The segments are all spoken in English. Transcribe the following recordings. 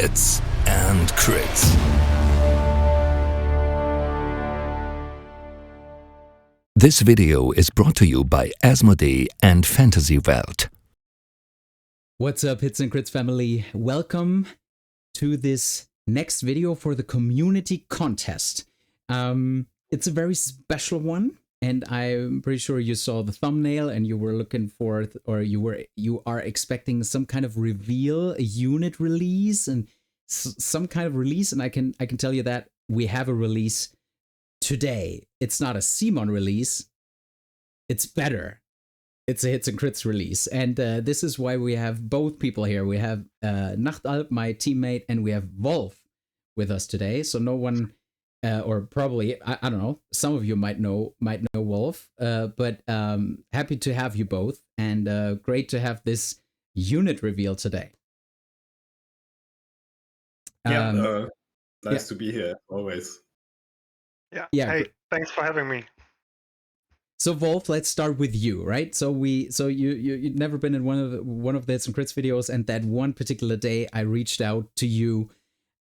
Hits and Crits. This video is brought to you by Asmodee and Fantasy Welt. What's up, Hits and Crits family? Welcome to this next video for the community contest. It's a very special one, and I'm pretty sure you saw the thumbnail and you were looking for, or you are expecting some kind of reveal, a unit release, and some kind of release. And I can tell you that we have a release today. It's not a cmon release. It's better. It's a Hits and Crits release. And this is why we have both people here. We have Nachtalb, my teammate, and we have Wolf with us today. So no one, or probably, I don't know, some of you might know Wolf, but happy to have you both. And great to have this unit reveal today. Nice to be here, always. Yeah. Yeah. Hey, thanks for having me. So Wolf, let's start with you, right? So you've never been in one of the Hits and Crits videos, and that one particular day I reached out to you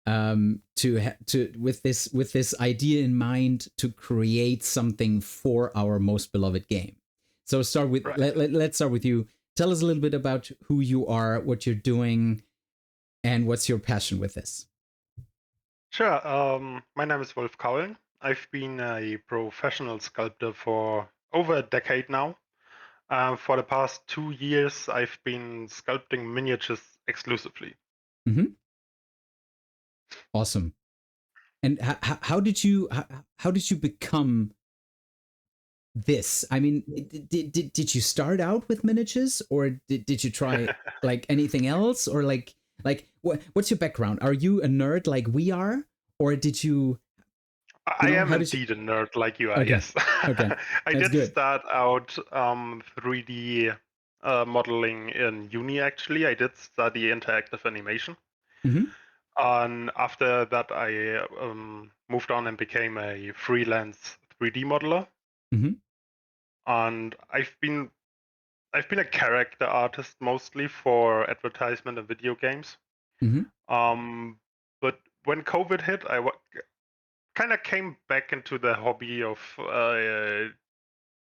with this idea in mind to create something for our most beloved game. So start with let's start with you. Tell us a little bit about who you are, what you're doing, and what's your passion with this. Sure. My name is Wolf Kaulen. I've been a professional sculptor for over a decade now. For the past 2 years, I've been sculpting miniatures exclusively. Mm-hmm. Awesome. And how did you become this? I mean, did you start out with miniatures, or did you try like anything else, or like what's your background? Are you a nerd like we are, or did you? I am indeed a nerd like you are. Okay. Yes. Okay. I did start out 3D modeling in uni. Actually, I did study interactive animation. Mm-hmm. And after that, I moved on and became a freelance 3D modeler. Mm-hmm. And I've been a character artist mostly for advertisement and video games. Mm-hmm. But when COVID hit, I kind of came back into the hobby of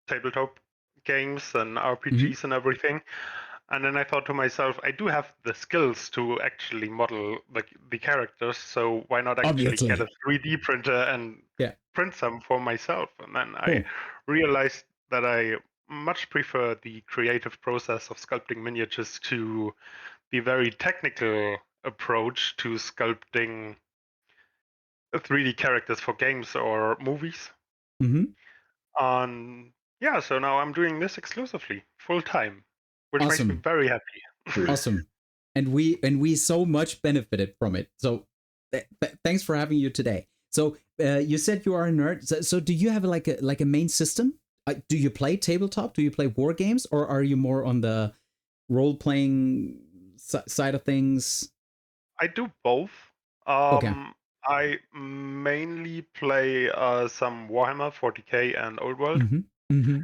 tabletop games and RPGs and everything. And then I thought to myself, I do have the skills to actually model the characters, so why not actually get a 3D printer and print some for myself? And then I realized that I much prefer the creative process of sculpting miniatures to the very technical approach to sculpting 3D characters for games or movies. Mm-hmm. So now I'm doing this exclusively, full time, which makes me very happy. Awesome. And we so much benefited from it. So thanks for having you today. So you said you are a nerd. So do you have like a main system? Do you play tabletop? Do you play war games, or are you more on the role playing side of things? I do both. Okay. I mainly play some Warhammer 40k and Old World. Mm-hmm. Mm-hmm.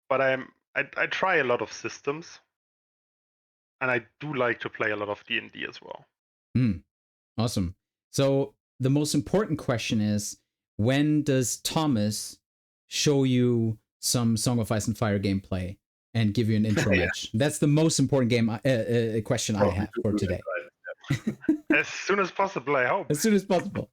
But I try a lot of systems, and I do like to play a lot of D&D as well. Awesome. So the most important question is, when does Thomas show you some Song of Ice and Fire gameplay and give you an intro match? That's the most important question I have for today. As soon as possible, I hope. As soon as possible.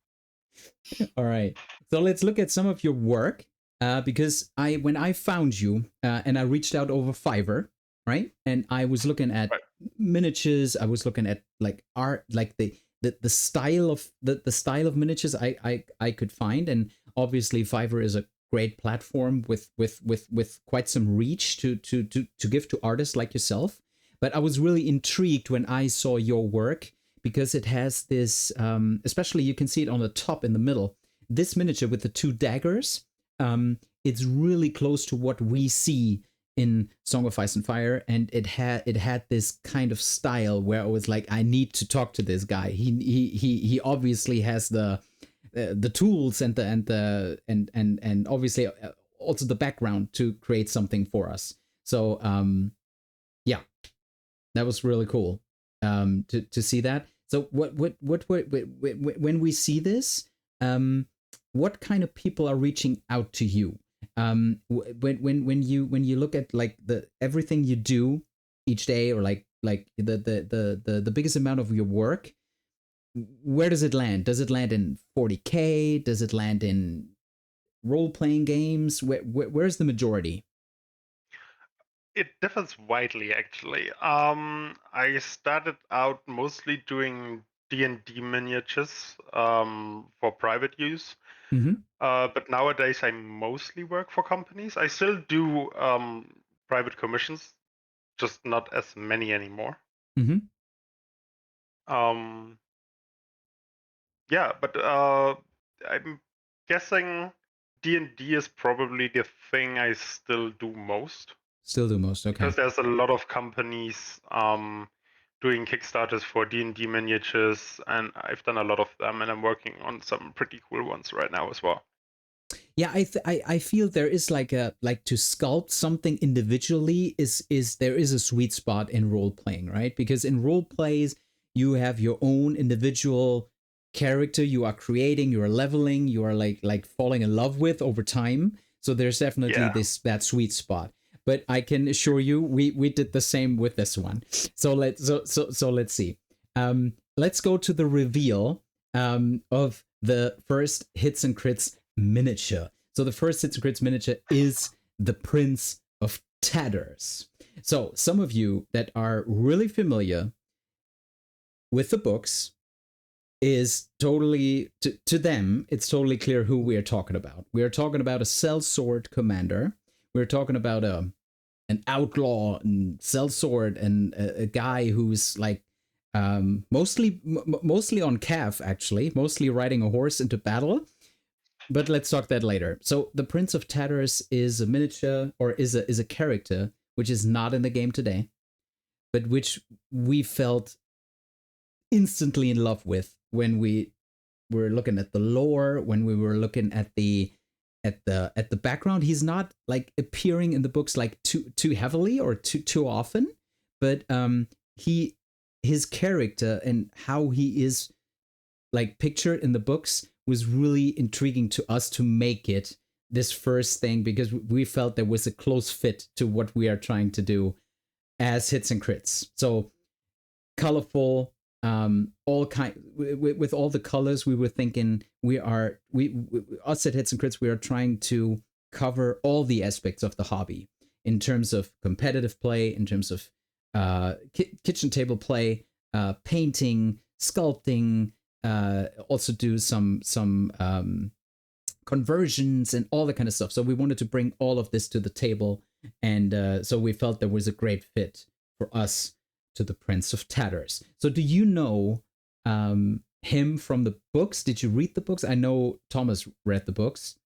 All right. So let's look at some of your work. Because when I found you and I reached out over Fiverr, right? And I was looking at miniatures. I was looking at like art, like the style of the style of miniatures I could find. And obviously Fiverr is a great platform with quite some reach to give to artists like yourself. But I was really intrigued when I saw your work, because it has this, especially you can see it on the top in the middle, this miniature with the 2 daggers. It's really close to what we see in Song of Ice and Fire, and it had this kind of style where I was like, I need to talk to this guy. He obviously has the tools and obviously also the background to create something for us. So yeah, that was really cool to see that. So when we see this, what kind of people are reaching out to you? When you look at like the everything you do each day, or like the biggest amount of your work, where does it land? Does it land in 40K? Does it land in role-playing games? Where's the majority? It differs widely, actually. I started out mostly doing D&D miniatures for private use. But nowadays I mostly work for companies. I still do private commissions, just not as many anymore. Yeah, but I'm guessing D&D is probably the thing I still do most. Still do most, okay. Because there's a lot of companies doing Kickstarters for D&D miniatures, and I've done a lot of them, and I'm working on some pretty cool ones right now as well. Yeah, I feel there is like to sculpt something individually is there is a sweet spot in role playing, right? Because in role plays you have your own individual character you are creating, you are leveling, you are like falling in love with over time. So there's definitely that sweet spot. But I can assure you, we did the same with this one. So let's see. Let's go to the reveal of the first Hits and Crits miniature. So the first Hits and Crits miniature is the Prince of Tatters. So some of you that are really familiar with the books is totally, to them, it's totally clear who we are talking about. We are talking about a sellsword commander. We're talking about an outlaw and sellsword, and a guy who's like mostly on calf, actually, mostly riding a horse into battle. But let's talk that later. So the Prince of Tatters is a miniature, or is a character which is not in the game today, but which we felt instantly in love with when we were looking at the lore, when we were looking at the background. He's not like appearing in the books like too heavily or too often, but his character and how he is like pictured in the books was really intriguing to us to make it this first thing, because we felt there was a close fit to what we are trying to do as Hits and Crits. So colorful, all kind with all the colors. We were thinking us at Hits and Crits, we are trying to cover all the aspects of the hobby in terms of competitive play, in terms of kitchen table play, painting, sculpting, also do some conversions and all that kind of stuff. So we wanted to bring all of this to the table, and so we felt there was a great fit for us to the Prince of Tatters. So do you know him from the books? Did you read the books? I know Thomas read the books,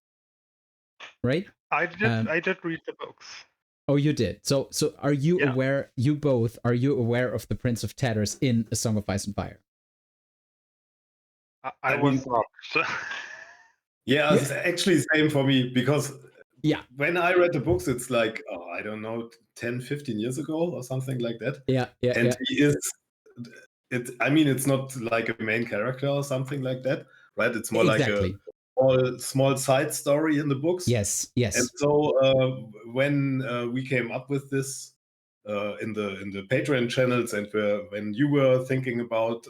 right? I did read the books. Oh, you did. So are you aware? You both, are you aware of the Prince of Tatters in A Song of Ice and Fire? I was not. Yeah, it's actually same for me, because when I read the books, it's like, I don't know, 10, 15 years ago or something like that. And he is, it's not like a main character or something like that, right? It's more like a small side story in the books. Yes. And so when we came up with this in the Patreon channels, and when you were thinking about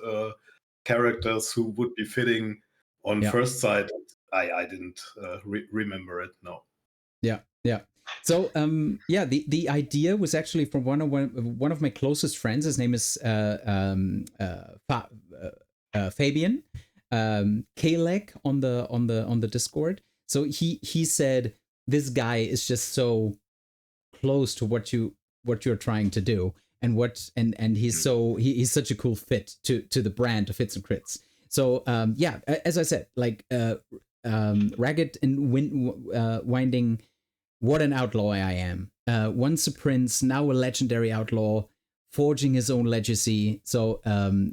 characters who would be fitting on first sight, I didn't remember it. No. Yeah. So the idea was actually from one of my closest friends. His name is Fabian Kalek on the Discord. So he said this guy is just so close to what you're trying to do, and he's such a cool fit to the brand of Hits and Crits. So as I said, like ragged and winding. What an outlaw I am. Once a prince, now a legendary outlaw, forging his own legacy. So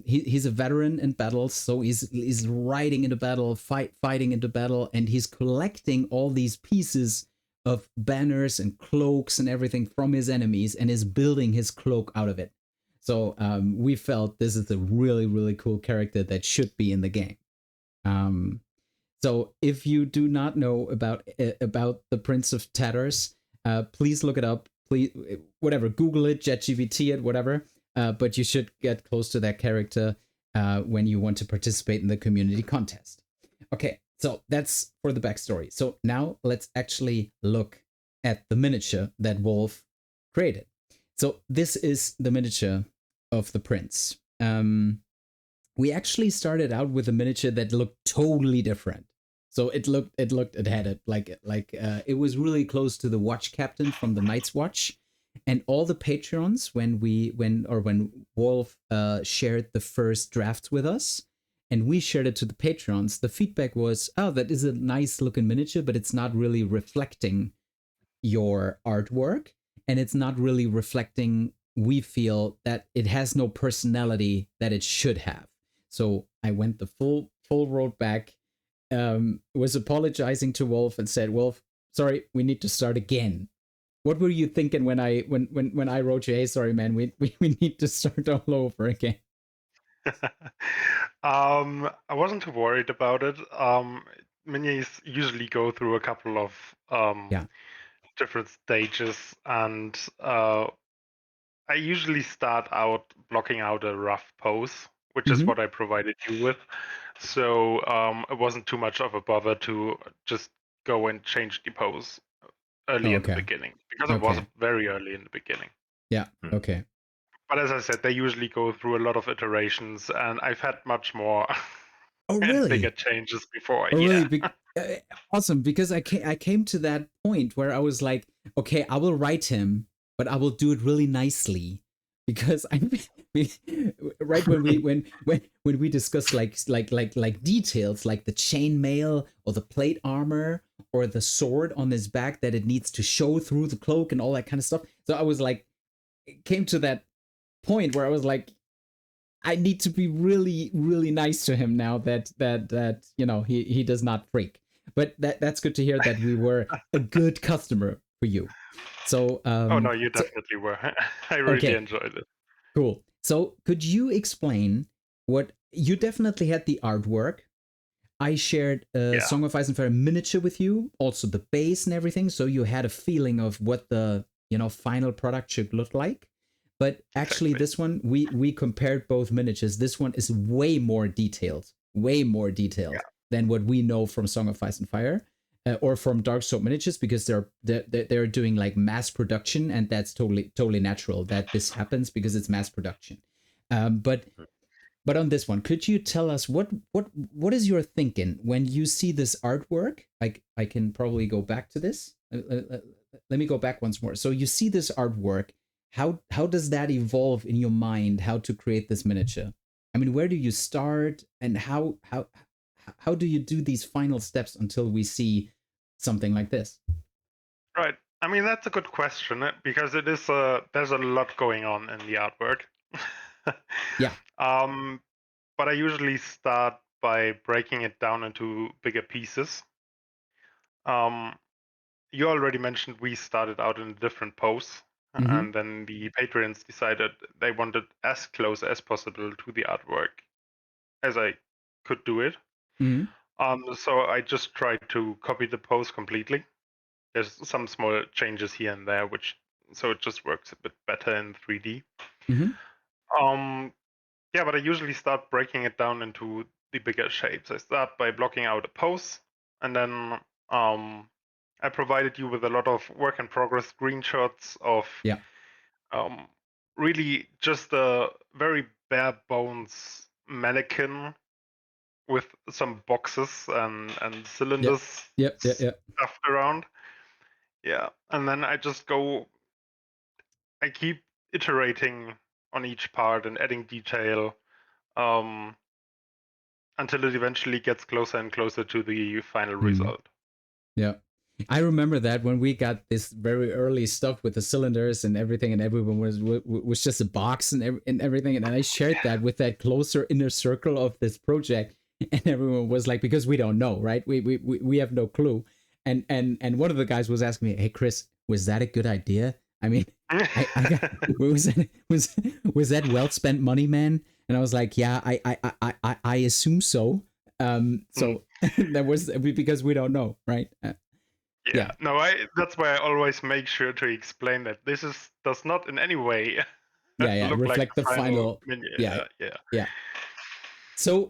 he's a veteran in battles. So he's riding into battle, fighting into battle, and he's collecting all these pieces of banners and cloaks and everything from his enemies, and is building his cloak out of it. So we felt this is a really, really cool character that should be in the game. So if you do not know about the Prince of Tatters, please look it up. Please, whatever, Google it, ChatGPT it, whatever. But you should get close to that character when you want to participate in the community contest. Okay, so that's for the backstory. So now let's actually look at the miniature that Wolf created. So this is the miniature of the prince. We actually started out with a miniature that looked totally different. So it had it like it was really close to the watch captain from the Night's Watch. And all the patrons, when Wolf shared the first drafts with us, and we shared it to the patrons, the feedback was, oh, that is a nice looking miniature, but it's not really reflecting your artwork, and it's not really reflecting, we feel, that it has no personality that it should have. So I went the full road back, was apologizing to Wolf and said, Wolf, sorry, we need to start again. What were you thinking when I wrote you, hey, sorry, man, we need to start all over again? I wasn't too worried about it. Minis usually go through a couple of different stages, and I usually start out blocking out a rough pose, which is what I provided you with. So it wasn't too much of a bother to just go and change the pose early in the beginning, because it was very early in the beginning. Yeah, okay. But as I said, they usually go through a lot of iterations, and I've had much more bigger changes before. Oh, really? Awesome, because I came to that point where I was like, okay, I will write him, but I will do it really nicely, because right when we discussed like details, like the chainmail or the plate armor or the sword on his back that it needs to show through the cloak and all that kind of stuff. So I was like, came to that point where I was like, I need to be really, really nice to him now that he does not freak. But that's good to hear that we were a good customer for you. So oh no, you definitely were. I really enjoyed it. Cool. So could you explain what you definitely had the artwork? I shared a Song of Ice and Fire miniature with you, also the base and everything, so you had a feeling of what the final product should look like. But actually, this one, we compared both miniatures. This one is way more detailed than what we know from Song of Ice and Fire or from Darkstalk Miniatures, because they're doing like mass production, and that's totally natural that this happens because it's mass production. But on this one, could you tell us what is your thinking when you see this artwork? I can probably go back to this. Let me go back once more. So you see this artwork. How does that evolve in your mind? How to create this miniature? I mean, where do you start, and how do you do these final steps until we see something like this? Right. I mean, that's a good question, because it is there's a lot going on in the artwork. Yeah. But I usually start by breaking it down into bigger pieces. You already mentioned we started out in a different pose. And then the patrons decided they wanted as close as possible to the artwork as I could do it. So I just tried to copy the pose completely. There's some small changes here and there, so it just works a bit better in 3D. But I usually start breaking it down into the bigger shapes. I start by blocking out a pose, and then I provided you with a lot of work in progress screenshots of really just a very bare bones mannequin with some boxes and cylinders stuffed around. Yeah, and then I keep iterating on each part and adding detail until it eventually gets closer and closer to the final result. Yeah. I remember that when we got this very early stuff with the cylinders and everything, and everyone was just a box and everything, and I shared that with that closer inner circle of this project, and everyone was like, because we don't know, right? We have no clue, and one of the guys was asking me, hey Chris, was that a good idea? I mean, was that well spent money, man? And I was like, yeah, I assume so. So that was because we don't know, right? Yeah. No, that's why I always make sure to explain that this does not in any way look reflect like the final. Yeah. So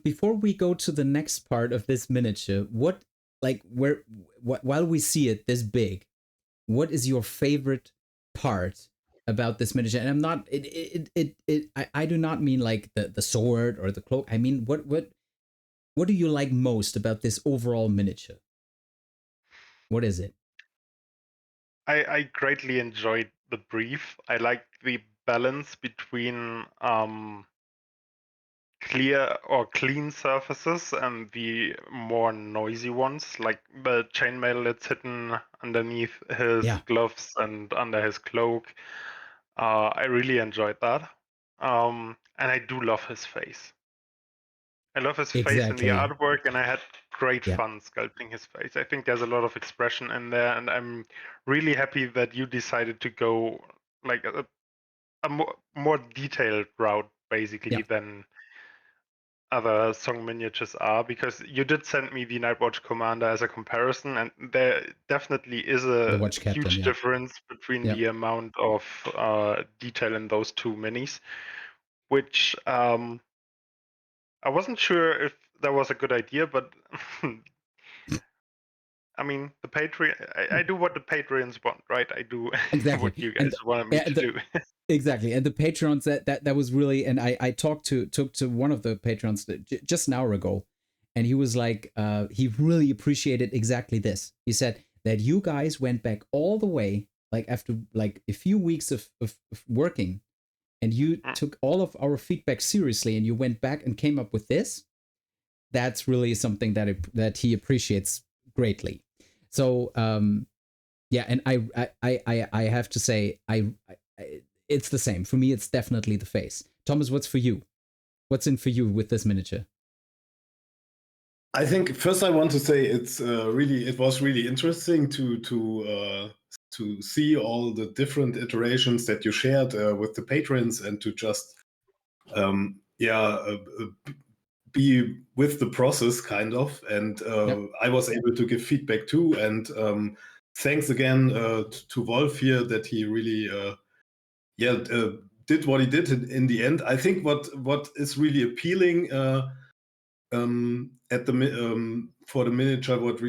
before we go to the next part of this miniature, while we see it this big, what is your favorite part about this miniature? And I'm not I do not mean like the sword or the cloak. I mean what do you like most about this overall miniature? What is it? I greatly enjoyed the brief. I like the balance between clear or clean surfaces and the more noisy ones, like the chainmail that's hidden underneath his gloves and under his cloak. I really enjoyed that. And I do love his face. I love his face in the artwork, and I had great fun sculpting his face. I think there's a lot of expression in there, and I'm really happy that you decided to go like a more detailed route, basically, than other song miniatures are, because you did send me the Nightwatch Commander as a comparison, and there definitely is a huge difference between the amount of detail in those two minis, which I wasn't sure if that was a good idea, but I mean, the Patreon, I do what the Patreons want, right? I do what you guys want me to do. Exactly. And the Patrons, that was really, and I talked to one of the Patrons just an hour ago, and he was like, he really appreciated exactly this. He said that you guys went back all the way, like after like a few weeks of working, and you took all of our feedback seriously, and you went back and came up with this. That's really something that he appreciates greatly. So yeah, and I have to say it's the same for me. It's definitely the face. Thomas, what's for you? What's in for you with this miniature? I think first I want to say it was really interesting to see all the different iterations that you shared with the patrons, and to just be with the process kind of, and I was able to give feedback too, and thanks again to Wolf here that he really did what he did in the end. I think what is really appealing for the miniature, it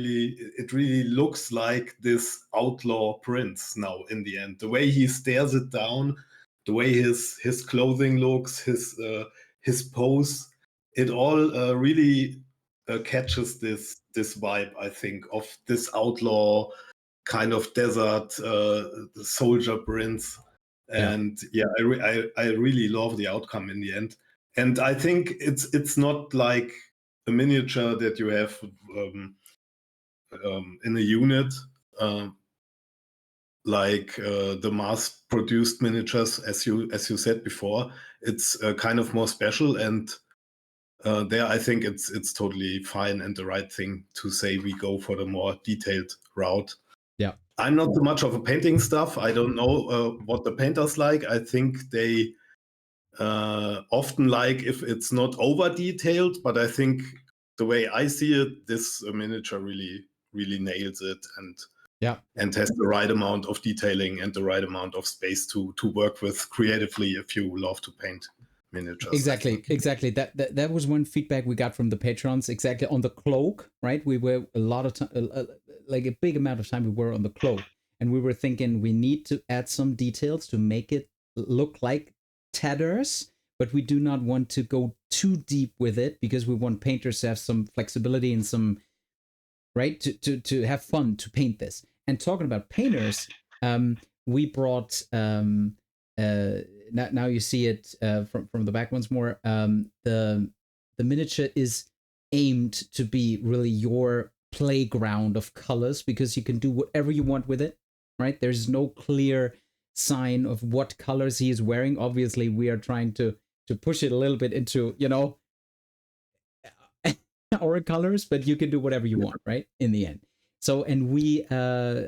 really looks like this outlaw prince now in the end. The way he stares it down, the way his clothing looks, his pose, it all really catches this vibe, I think, of this outlaw kind of desert soldier prince. And I really love the outcome in the end. And I think it's not like a miniature that you have in a unit, like the mass-produced miniatures, as you said before. It's kind of more special, and there I think it's totally fine and the right thing to say we go for the more detailed route. Yeah, I'm not so much of a painting stuff. I don't know what the painters like. I think they often like if it's not over detailed, but I think the way I see it, this miniature really nails it, and has the right amount of detailing and the right amount of space to work with creatively if you love to paint miniatures. Exactly. That was one feedback we got from the patrons. Exactly on the cloak, right? We were a lot of time, like a big amount of time, we were on the cloak, and we were thinking we need to add some details to make it look like Tatters, but we do not want to go too deep with it because we want painters to have some flexibility and some right to have fun to paint this. And talking about painters, we brought now you see it from the back once more. The miniature is aimed to be really your playground of colors, because you can do whatever you want with it, right? There's no clear sign of what colors he is wearing. Obviously, we are trying to push it a little bit into, our colors, but you can do whatever you want, right? In the end. So, and we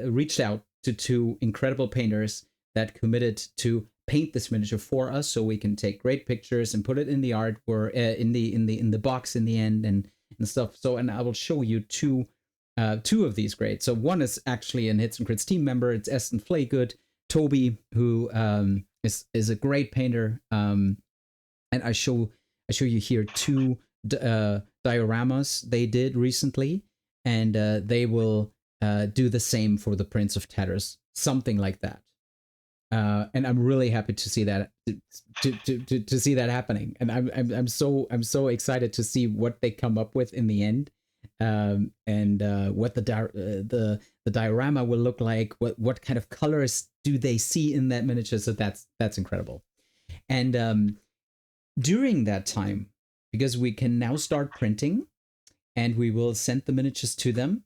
reached out to two incredible painters that committed to paint this miniature for us, so we can take great pictures and put it in the art or in the box in the end and stuff. So, and I will show you two of these great. So one is actually an Hits and Crits team member. It's Eston Flaygood, Toby, who is a great painter. And I show you here two dioramas they did recently, and they will do the same for the Prince of Tatters, something like that. And I'm really happy to see that to see that happening, and I'm so excited to see what they come up with in the end, and what the diorama will look like. What kind of colors do they see in that miniature? So that's incredible. And during that time, because we can now start printing, and we will send the miniatures to them.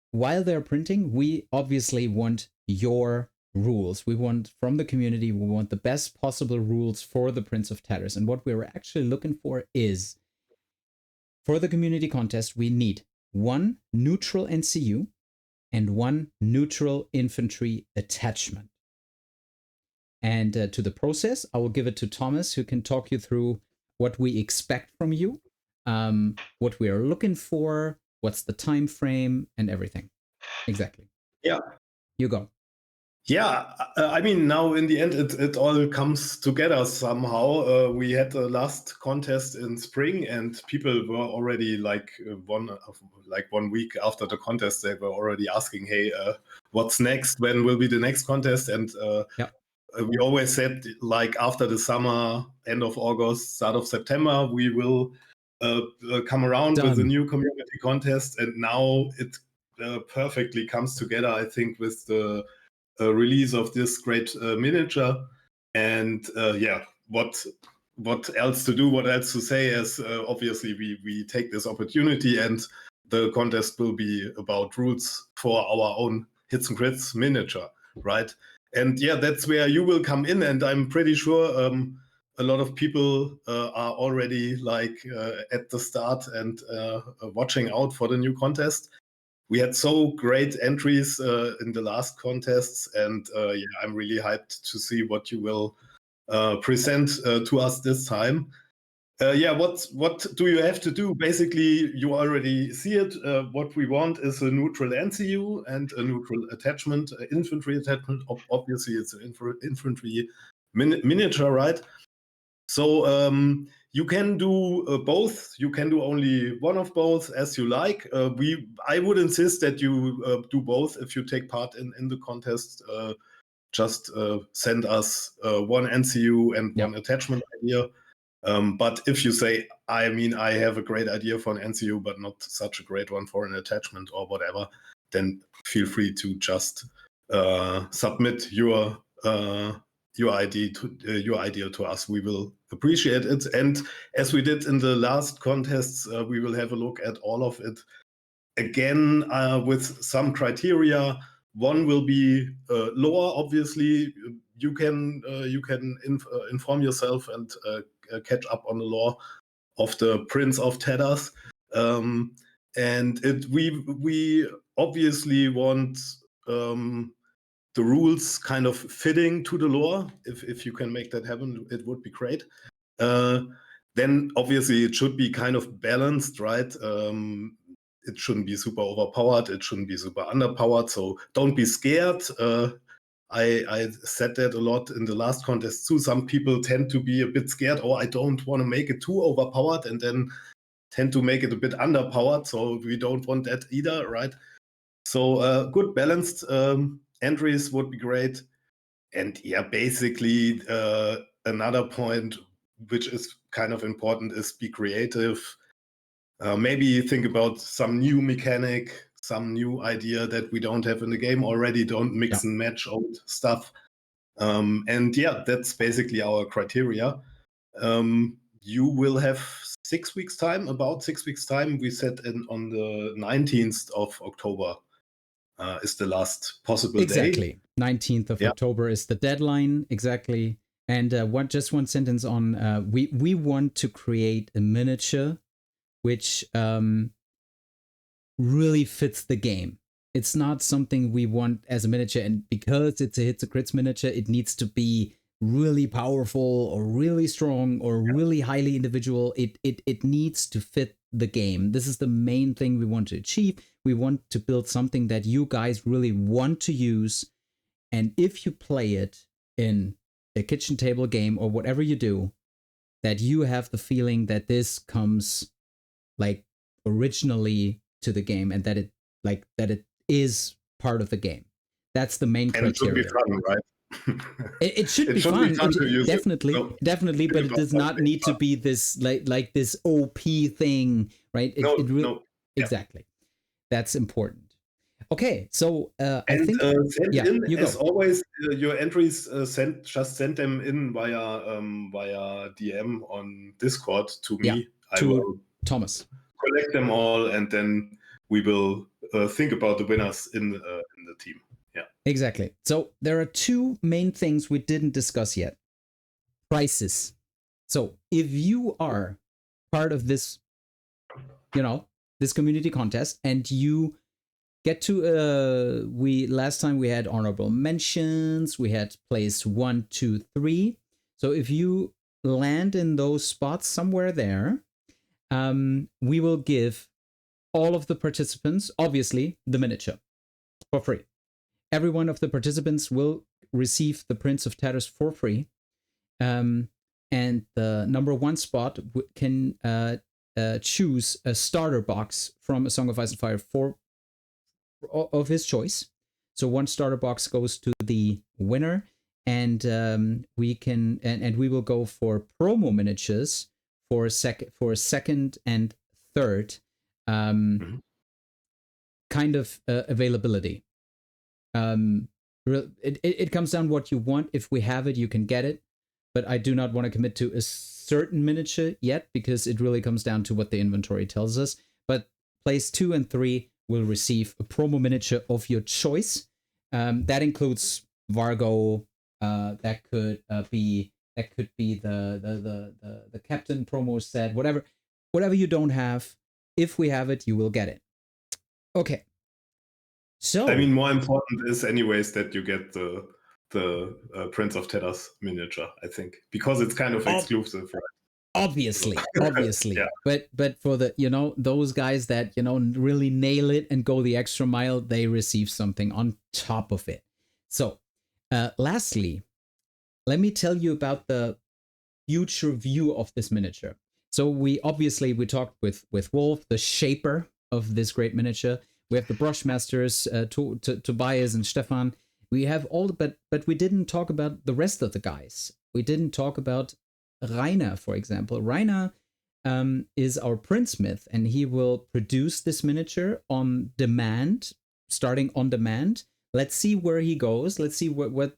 While they're printing, we obviously want your rules. We want from the community, we want the best possible rules for the Prince of Tatters. And what we're actually looking for is, for the community contest, we need 1 neutral NCU and 1 neutral infantry attachment. And to the process, I will give it to Thomas, who can talk you through what we expect from you, what we are looking for, what's the time frame, and everything. Exactly. Yeah. You go. Yeah, I mean, now in the end, it all comes together somehow. We had the last contest in spring, and people were already like 1 week after the contest, they were already asking, "Hey, what's next? When will be the next contest?" And we always said, like, after the summer, end of August, start of September, we will come around with a new community contest. And now it perfectly comes together, I think, with the release of this great miniature. And what else to do, what else to say, as obviously we take this opportunity, and the contest will be about rules for our own Hits and Crits miniature, right? And yeah, that's where you will come in, and I'm pretty sure a lot of people are already like at the start and watching out for the new contest. We had so great entries in the last contests, and I'm really hyped to see what you will present to us this time. What do you have to do? Basically, you already see it. What we want is a neutral NCU and a neutral attachment, infantry attachment. Obviously, it's an infantry miniature, right? So you can do both. You can do only one of both, as you like. I would insist that you do both if you take part in the contest. Just send us 1 NCU and 1 attachment idea. But if you say, I mean, I have a great idea for an NCU, but not such a great one for an attachment or whatever, then feel free to just submit your idea to us. We will appreciate it. And as we did in the last contests, we will have a look at all of it again with some criteria. One will be lower, obviously. You can inform yourself and catch up on the lore of the Prince of Tatters. And we obviously want the rules kind of fitting to the lore. If you can make that happen, it would be great. Then obviously it should be kind of balanced, right? It shouldn't be super overpowered. It shouldn't be super underpowered. So don't be scared. I said that a lot in the last contest too. Some people tend to be a bit scared, I don't want to make it too overpowered, and then tend to make it a bit underpowered. So we don't want that either, right? So good balanced entries would be great. And yeah, basically another point which is kind of important is be creative. Maybe think about some new mechanic, some new idea that we don't have in the game already. Don't mix and match old stuff. And yeah, that's basically our criteria. You will have 6 weeks time, about 6 weeks time. We said on the 19th of October is the last possible day. Exactly. 19th of October is the deadline. Exactly. And just one sentence on, we want to create a miniature which really fits the game. It's not something we want as a miniature, and because it's a hits or crits miniature, it needs to be really powerful or really strong or really highly individual. It needs to fit the game. This is the main thing we want to achieve. We want to build something that you guys really want to use, and if you play it in a kitchen table game or whatever you do, that you have the feeling that this comes like originally to the game, and that it is part of the game. That's the main criteria. It should be fun, right? It should be fun. Definitely, so, definitely, but it does not need to be this like this OP thing, right? Exactly. That's important. Okay, so I think as always, your entries just send them in via DM on Discord to me. I will Thomas collect them all, and then we will think about the winners in the team. Yeah, exactly. So there are two main things we didn't discuss yet. Prices. So if you are part of this, this community contest, and you get to last time we had honorable mentions, we had place 1, 2, 3. So if you land in those spots somewhere there, we will give all of the participants, obviously, the miniature for free. Every one of the participants will receive the Prince of Tatters for free. And the number 1 spot can choose a starter box from A Song of Ice and Fire of his choice. So 1 starter box goes to the winner, and we can and we will go for promo miniatures for second and third kind of availability. It comes down what you want. If we have it, you can get it, but I do not want to commit to a certain miniature yet, because it really comes down to what the inventory tells us. But place 2 and 3 will receive a promo miniature of your choice. That includes Vargo. That could be the captain promo set. Whatever you don't have, if we have it, you will get it. Okay. So I mean, more important is anyways that you get the Prince of Tatters miniature, I think, because it's kind of exclusive, right? Obviously. Yeah. But for the those guys that really nail it and go the extra mile, they receive something on top of it. So lastly, let me tell you about the future view of this miniature. So we talked with Wolf, the shaper of this great miniature. We have the brush masters, Tobias and Stefan. We have all, but we didn't talk about the rest of the guys. We didn't talk about Rainer, for example. Rainer is our printsmith, and he will produce this miniature on demand, starting on demand. Let's see where he goes. Let's see what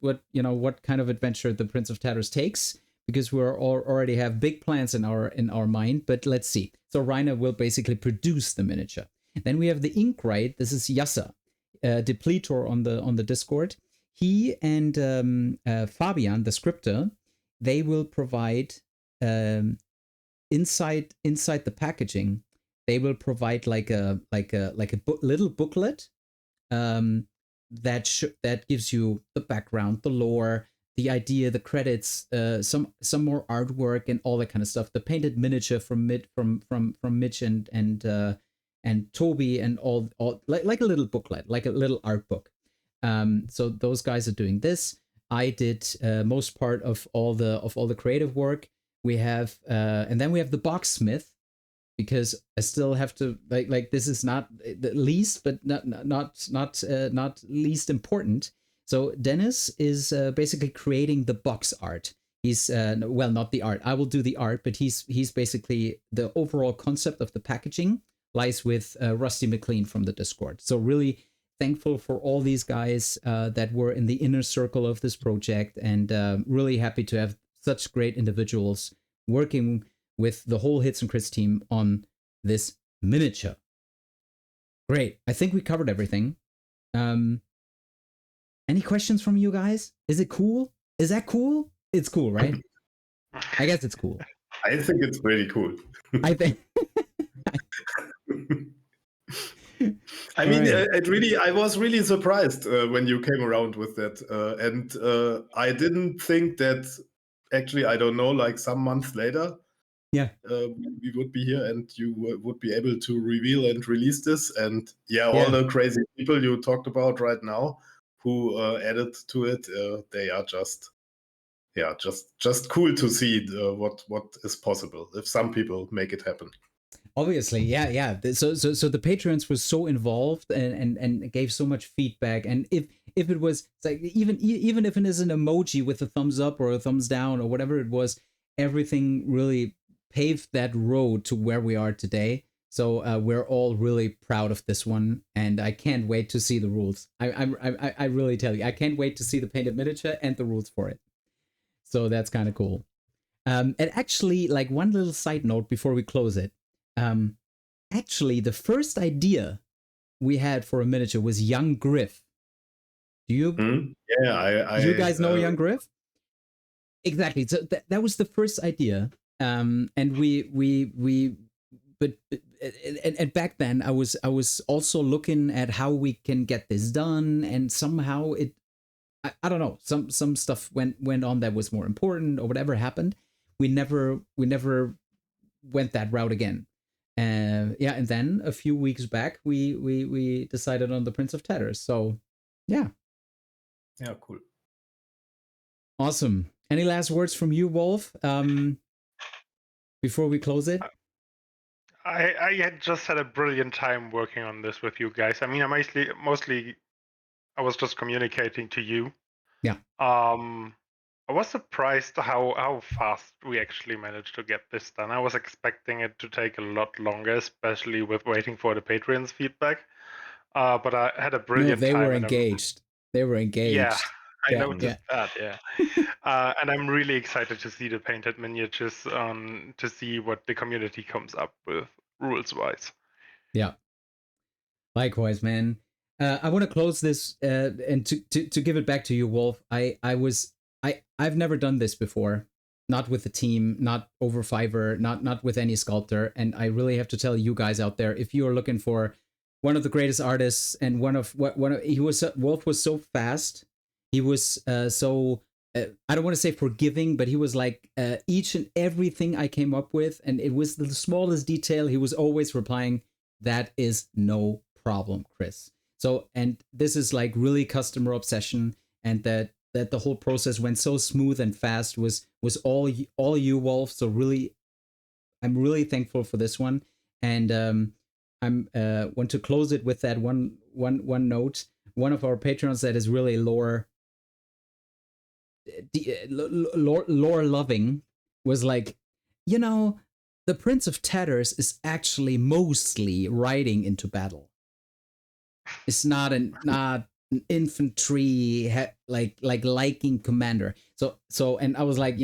kind of adventure the Prince of Tatters takes, because we already have big plans in our mind. But let's see. So Rainer will basically produce the miniature. Then we have the Inkwright. This is Yassa, Depletor on the Discord. He and Fabian, the scripter, they will provide inside the packaging. They will provide like a little booklet that gives you the background, the lore, the idea, the credits, some more artwork and all that kind of stuff. The painted miniature from Mitch and Toby, and all like a little booklet, like a little art book. So those guys are doing this. I did most part of all the creative work. We have and then we have the boxsmith, because I still have to like this is not the least, but not least important. So Dennis is basically creating the box art. He's not the art. I will do the art, but he's basically the overall concept of the packaging lies with Rusty McLean from the Discord. So really thankful for all these guys that were in the inner circle of this project, and really happy to have such great individuals working with the whole Hits and Crits team on this miniature. Great. I think we covered everything. Any questions from you guys? Is it cool? Is that cool? It's cool, right? I guess it's cool. I think it's pretty cool. I think I mean, I was really surprised when you came around with that. And I didn't think that actually, I don't know, like some months later, we would be here and you would be able to reveal and release this. And all the crazy people you talked about right now who added to it, they are just cool to see what is possible if some people make it happen. Obviously, yeah. So the patrons were so involved and gave so much feedback. And if it was like even if it is an emoji with a thumbs up or a thumbs down or whatever it was, everything really paved that road to where we are today. So we're all really proud of this one, and I can't wait to see the rules. I really tell you, I can't wait to see the painted miniature and the rules for it. So that's kind of cool. And actually, like one little side note before we close it. Actually, the first idea we had for a miniature was Young Griff. Do you? Yeah, you guys know Young Griff? Exactly. So that was the first idea. And but back then I was also looking at how we can get this done, and somehow I don't know, some stuff went on that was more important or whatever happened. We never went that route again. And then a few weeks back we decided on the Prince of Tatters. So yeah, cool, awesome. Any last words from you, Wolf, before we close it? I had just had a brilliant time working on this with you guys. I mean, mostly I was just communicating to you. Yeah. I was surprised how fast we actually managed to get this done. I was expecting it to take a lot longer, especially with waiting for the patrons' feedback. But I had a brilliant time. They were engaged. They were engaged. Yeah, I noticed that, yeah. And I'm really excited to see the painted miniatures, to see what the community comes up with rules-wise. Yeah. Likewise, man. I want to close this and to give it back to you, Wolf. I've never done this before, not with the team, not over Fiverr, not with any sculptor. And I really have to tell you guys out there, if you are looking for one of the greatest artists and Wolf was so fast. He was so I don't want to say forgiving, but he was like each and everything I came up with, and it was the smallest detail. He was always replying, "That is no problem, Chris." So, and this is like really customer obsession, and that the whole process went so smooth and fast was all you, Wolf. So really, I'm really thankful for this one, and I'm want to close it with that one note. One of our patrons that is really lore loving was like, the Prince of Tatters is actually mostly riding into battle. It's not an infantry liking commander. So and I was like,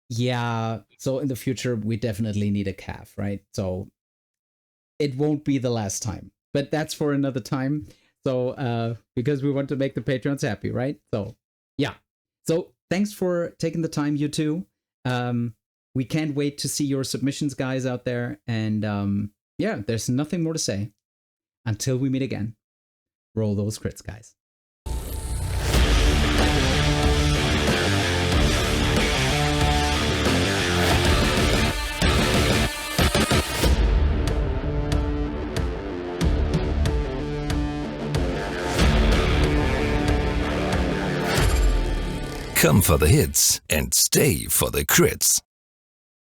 yeah. So in the future we definitely need a calf, right? So it won't be the last time, but that's for another time. So because we want to make the patrons happy, right? So yeah. So thanks for taking the time, you two. We can't wait to see your submissions, guys, out there. And yeah, there's nothing more to say. Until we meet again, roll those crits, guys. Come for the hits and stay for the crits.